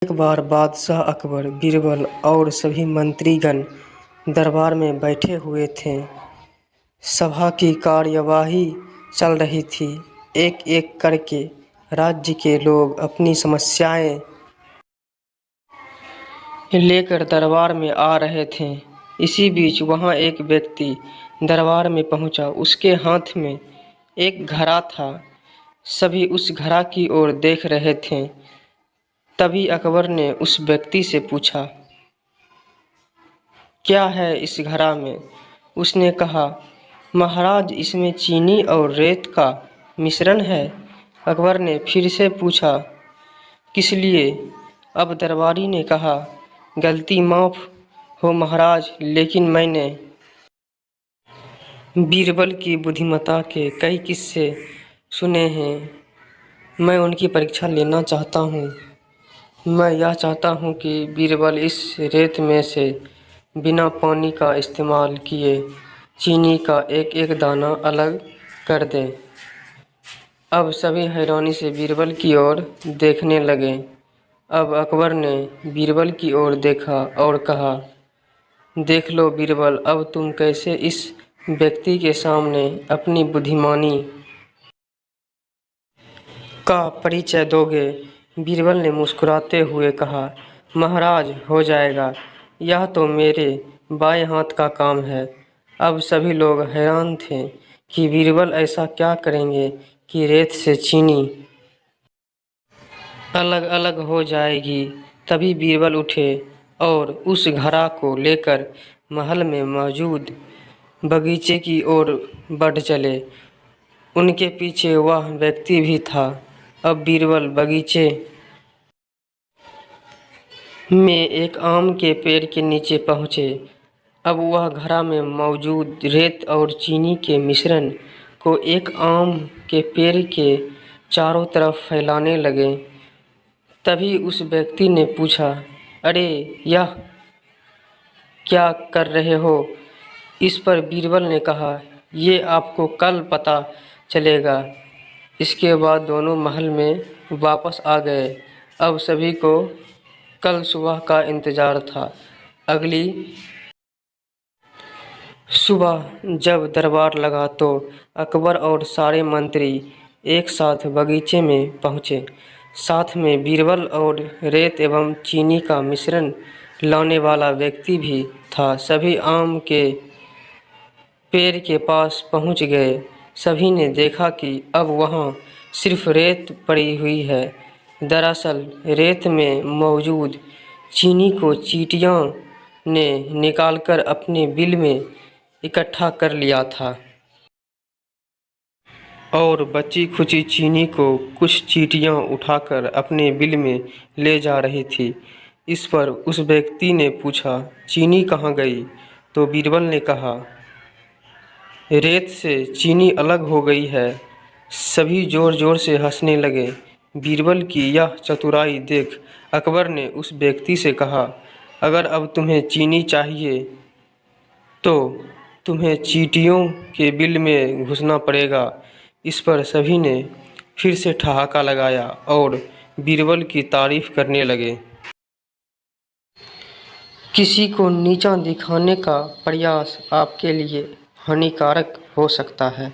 एक बार बादशाह अकबर, बीरबल और सभी मंत्रीगण दरबार में बैठे हुए थे। सभा की कार्यवाही चल रही थी। एक एक करके राज्य के लोग अपनी समस्याएं लेकर दरबार में आ रहे थे। इसी बीच वहां एक व्यक्ति दरबार में पहुंचा। उसके हाथ में एक घड़ा था। सभी उस घड़ा की ओर देख रहे थे। तभी अकबर ने उस व्यक्ति से पूछा, क्या है इस घड़ा में? उसने कहा, महाराज, इसमें चीनी और रेत का मिश्रण है। अकबर ने फिर से पूछा, किस लिए? अब दरबारी ने कहा, गलती माफ़ हो महाराज, लेकिन मैंने बीरबल की बुद्धिमत्ता के कई किस्से सुने हैं। मैं उनकी परीक्षा लेना चाहता हूँ। मैं यह चाहता हूँ कि बीरबल इस रेत में से बिना पानी का इस्तेमाल किए चीनी का एक एक दाना अलग कर दें। अब सभी हैरानी से बीरबल की ओर देखने लगे। अब अकबर ने बीरबल की ओर देखा और कहा, देख लो बीरबल, अब तुम कैसे इस व्यक्ति के सामने अपनी बुद्धिमानी का परिचय दोगे? बीरबल ने मुस्कुराते हुए कहा, महाराज, हो जाएगा। यह तो मेरे बाएं हाथ का काम है। अब सभी लोग हैरान थे कि बीरबल ऐसा क्या करेंगे कि रेत से चीनी अलग अलग हो जाएगी। तभी बीरबल उठे और उस घड़ा को लेकर महल में मौजूद बगीचे की ओर बढ़ चले। उनके पीछे वह व्यक्ति भी था। अब बीरबल बगीचे में एक आम के पेड़ के नीचे पहुँचे। अब वह घड़ा में मौजूद रेत और चीनी के मिश्रण को एक आम के पेड़ के चारों तरफ फैलाने लगे। तभी उस व्यक्ति ने पूछा, अरे, यह क्या कर रहे हो? इस पर बीरबल ने कहा, ये आपको कल पता चलेगा। इसके बाद दोनों महल में वापस आ गए। अब सभी को कल सुबह का इंतजार था। अगली सुबह जब दरबार लगा तो अकबर और सारे मंत्री एक साथ बगीचे में पहुँचे। साथ में बीरबल और रेत एवं चीनी का मिश्रण लाने वाला व्यक्ति भी था। सभी आम के पेड़ के पास पहुँच गए। सभी ने देखा कि अब वहाँ सिर्फ रेत पड़ी हुई है। दरअसल रेत में मौजूद चीनी को चींटियों ने निकालकर अपने बिल में इकट्ठा कर लिया था और बची खुची चीनी को कुछ चींटियां उठाकर अपने बिल में ले जा रही थी। इस पर उस व्यक्ति ने पूछा, चीनी कहाँ गई? तो बीरबल ने कहा, रेत से चीनी अलग हो गई है। सभी जोर जोर से हंसने लगे। बीरबल की यह चतुराई देख अकबर ने उस व्यक्ति से कहा, अगर अब तुम्हें चीनी चाहिए तो तुम्हें चींटियों के बिल में घुसना पड़ेगा। इस पर सभी ने फिर से ठहाका लगाया और बीरबल की तारीफ करने लगे। किसी को नीचा दिखाने का प्रयास आपके लिए हानिकारक हो सकता है।